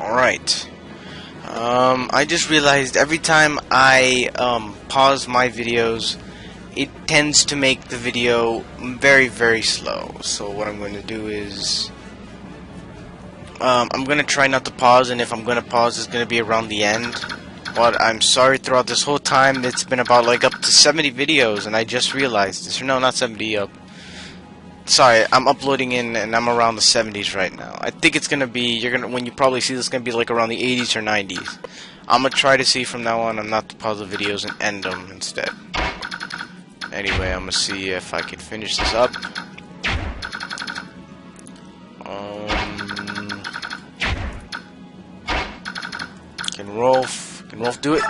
Alright. I just realized every time I pause my videos, it tends to make the video very, very slow. So what I'm going to do is I'm going to try not to pause, and if I'm going to pause, it's going to be around the end. But I'm sorry, throughout this whole time, it's been about like up to 70 videos, and I just realized this. No, not 70, sorry, I'm uploading in, and I'm around the 70s right now. I think it's gonna be, when you probably see this, gonna be like around the 80s or 90s. I'm gonna try to see from now on, I'm not to pause the videos and end them instead. Anyway, I'm gonna see if I can finish this up. Can Rolf do it?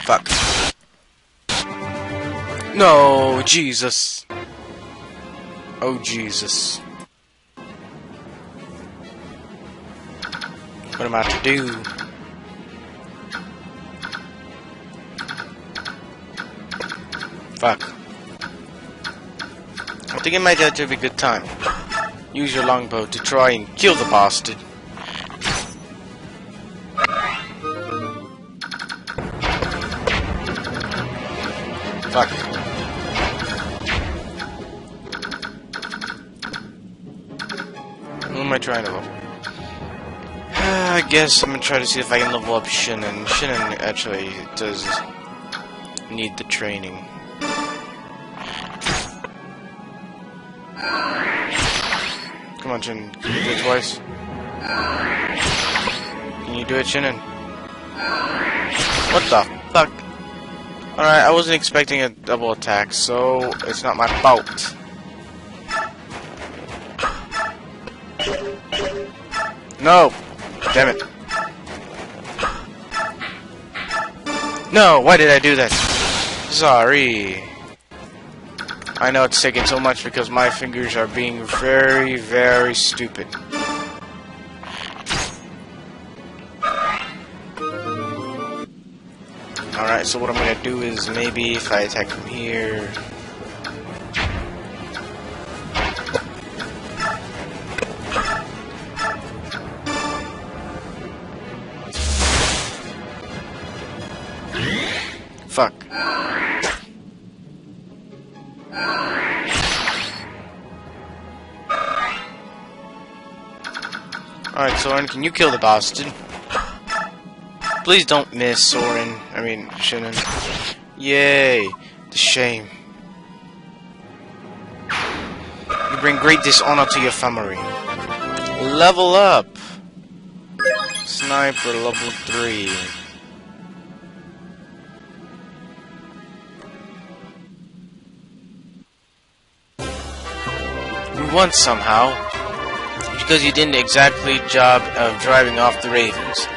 Fuck. No, Jesus. Oh, Jesus. What am I to do? Fuck. I think it might actually be a good time. Use your longbow to try and kill the bastard. Fuck. Who am I trying to level? I guess I'm gonna try to see if I can level up Shinnon. Shinnon actually does need the training. Come on, Shinnon. Can you do it twice? Can you do it, Shinnon? What the fuck? Alright, I wasn't expecting a double attack, so it's not my fault. No! Damn it. No! Why did I do that? Sorry. I know it's taking so much because my fingers are being very, very stupid. Alright, so what I'm gonna do is maybe if I attack from here. Fuck. Alright, Soren, can you kill the bastard? Please don't miss, Soren. I mean, Shinnon. Yay! The shame. You bring great dishonor to your family. Level up! Sniper level 3. We won somehow. Because you didn't exactly job of driving off the Ravens.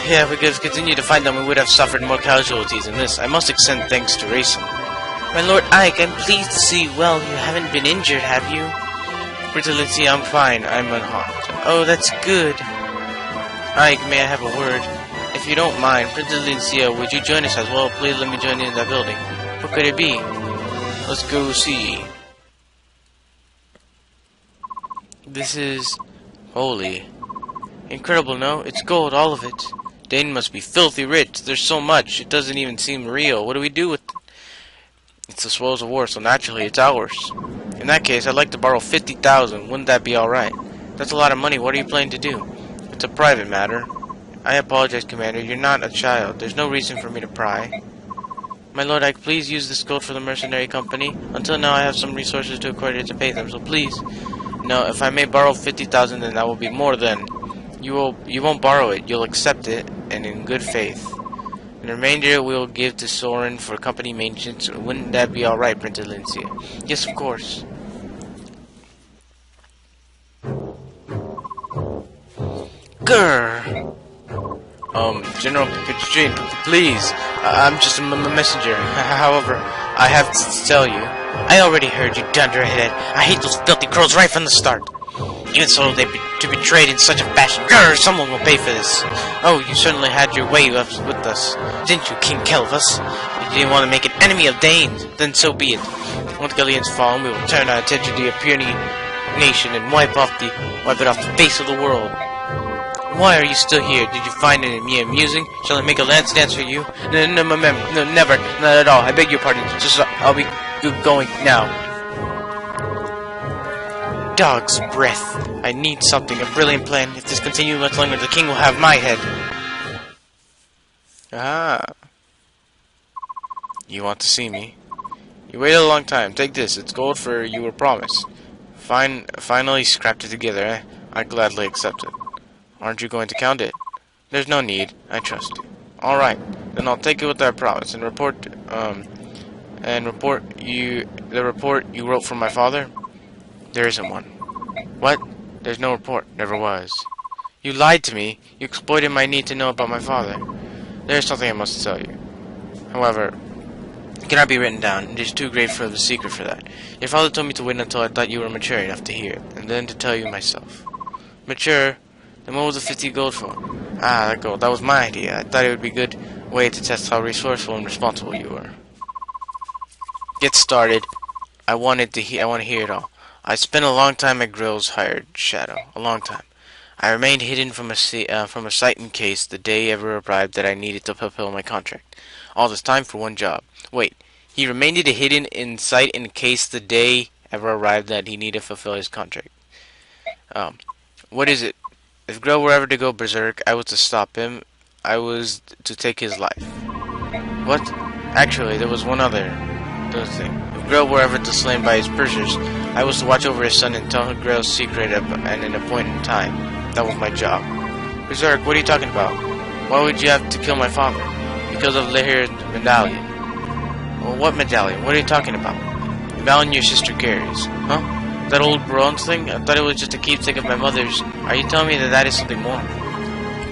Yeah, if we could have continued to fight them, we would have suffered more casualties than this. I must extend thanks to Racing. My Lord Ike, I'm pleased to see. Well, you haven't been injured, have you? Pretty Lindsay, I'm fine. I'm unharmed. Oh, that's good. Ike, may I have a word? If you don't mind, Pretty Lindsay, would you join us as well? Please let me join you in that building. What could it be? Let's go see. This is... holy. Incredible, no? It's gold, all of it. Dane must be filthy rich. There's so much. It doesn't even seem real. What do we do with it? It's the spoils of war, so naturally it's ours. In that case, I'd like to borrow 50,000. Wouldn't that be alright? That's a lot of money. What are you planning to do? It's a private matter. I apologize, Commander. You're not a child. There's no reason for me to pry. My Lord, I please use this gold for the mercenary company. Until now, I have some resources to acquire to pay them, so please. No, if I may borrow 50,000, then that will be more than... You won't borrow it. You'll accept it, and in good faith. And the remainder we'll give to Soren for company maintenance. Wouldn't that be alright, Princess Lindsay? Yes, of course. Grr! General Pichichin, please. I'm just a messenger. However, I have to tell you. I already heard you, dunderhead. I hate those filthy crows right from the start. Even so, they to be betrayed in such a fashion. Grr! Someone will pay for this. Oh, you certainly had your way with us, didn't you, King Kelvus? You didn't want to make an enemy of Danes. Then so be it. Once Galleon's fallen, we will turn our attention to your puny nation and wipe it off the face of the world. Why are you still here? Did you find it amusing? Shall I make a lance dance for you? No, never, not at all. I beg your pardon. Just I'll be going now. Dog's breath. I need something, a brilliant plan. If this continues much longer, the king will have my head. Ah. You want to see me? You waited a long time. Take this. It's gold for you were promised. Finally scrapped it together, eh? I'd gladly accept it. Aren't you going to count it? There's no need. I trust you. Alright. Then I'll take it with that promise and report the report you wrote from my father? There isn't one. What? There's no report. Never was. You lied to me. You exploited my need to know about my father. There's something I must tell you. However, it cannot be written down. It is too great for the secret for that. Your father told me to wait until I thought you were mature enough to hear it, and then to tell you myself. Mature? Then what was the 50 gold for? Ah, that gold. That was my idea. I thought it would be a good way to test how resourceful and responsible you were. Get started. I want to hear it all. I spent a long time at Grill's hired shadow. A long time. I remained hidden from a sight in case the day ever arrived that I needed to fulfill my contract. All this time for one job. Wait, he remained hidden in sight in case the day ever arrived that he needed to fulfill his contract. What is it? If Grill were ever to go berserk, I was to stop him. I was to take his life. What? Actually, there was one other thing. If Grill were ever to slain by his pursuers, I was to watch over his son and tell Grill's secret at an appointed time. That was my job. Berserk, what are you talking about? Why would you have to kill my father? Because of Lehir's medallion. Well, what medallion? What are you talking about? The medallion your sister carries. Huh? That old bronze thing? I thought it was just a keepsake of my mother's. Are you telling me that that is something more?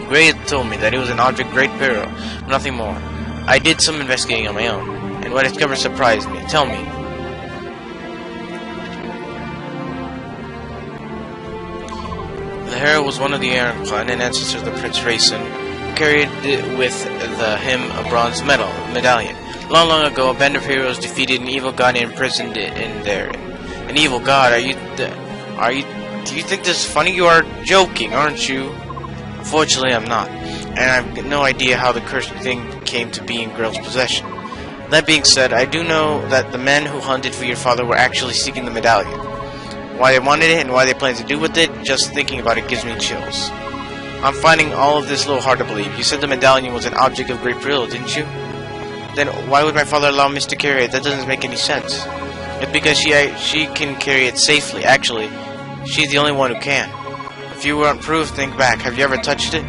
Gray told me that it was an object of great peril, but nothing more. I did some investigating on my own, and what I discovered surprised me. Tell me. Lehir was one of the Aaron clan and ancestor of the Prince Rayson, who carried with him a bronze medallion. Long, long ago, a band of heroes defeated an evil god and imprisoned it in there. An evil god? Do you think this is funny? You are joking, aren't you? Unfortunately, I'm not. And I've got no idea how the cursed thing came to be in Grill's possession. That being said, I do know that the men who hunted for your father were actually seeking the medallion. Why they wanted it and why they plan to do with it, just thinking about it gives me chills. I'm finding all of this a little hard to believe. You said the medallion was an object of great peril, didn't you? Then why would my father allow Miss to carry it? That doesn't make any sense. It's because she can carry it safely. Actually, she's the only one who can. If you weren't proof, think back. Have you ever touched it?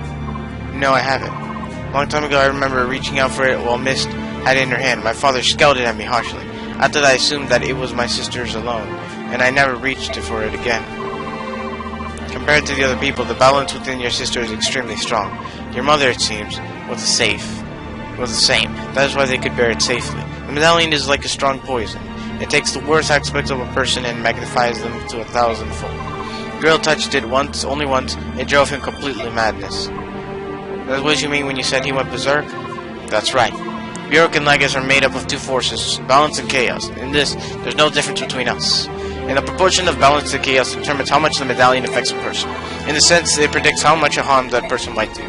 No, I haven't. A long time ago, I remember reaching out for it while Mist had it in her hand. My father scowled at me harshly. After that, I assumed that it was my sister's alone, and I never reached for it again. Compared to the other people, the balance within your sister is extremely strong. Your mother, it seems, was the same. That is why they could bear it safely. The medallion is like a strong poison. It takes the worst aspects of a person and magnifies them to 1,000-fold. Grill touched it once, only once. It drove him completely madness. That's what you mean when you said he went berserk? That's right. Bjork and Legas are made up of two forces, balance and chaos. In this, there's no difference between us. And the proportion of balance to chaos determines how much the medallion affects a person. In the sense, it predicts how much harm that person might do.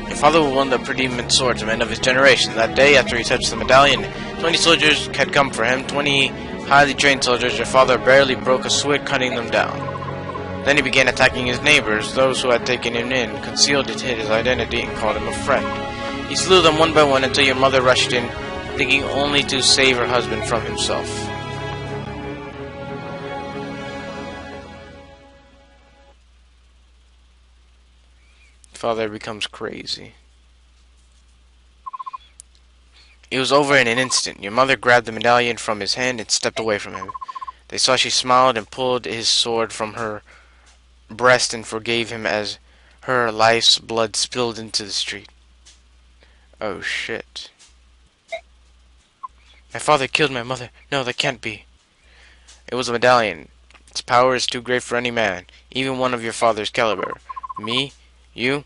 Your father was one of the predement swordsmen of his generation. That day, after he touched the medallion, 20 soldiers had come for him, 20 highly trained soldiers. Your father barely broke a sweat cutting them down. Then he began attacking his neighbors, those who had taken him in, concealed his identity, and called him a friend. He slew them one by one until your mother rushed in, thinking only to save her husband from himself. Father becomes crazy. It was over in an instant. Your mother grabbed the medallion from his hand and stepped away from him. They saw she smiled and pulled his sword from her breast and forgave him as her life's blood spilled into the street. Oh shit. My father killed my mother. No, that can't be. It was a medallion. Its power is too great for any man, even one of your father's caliber. Me, you,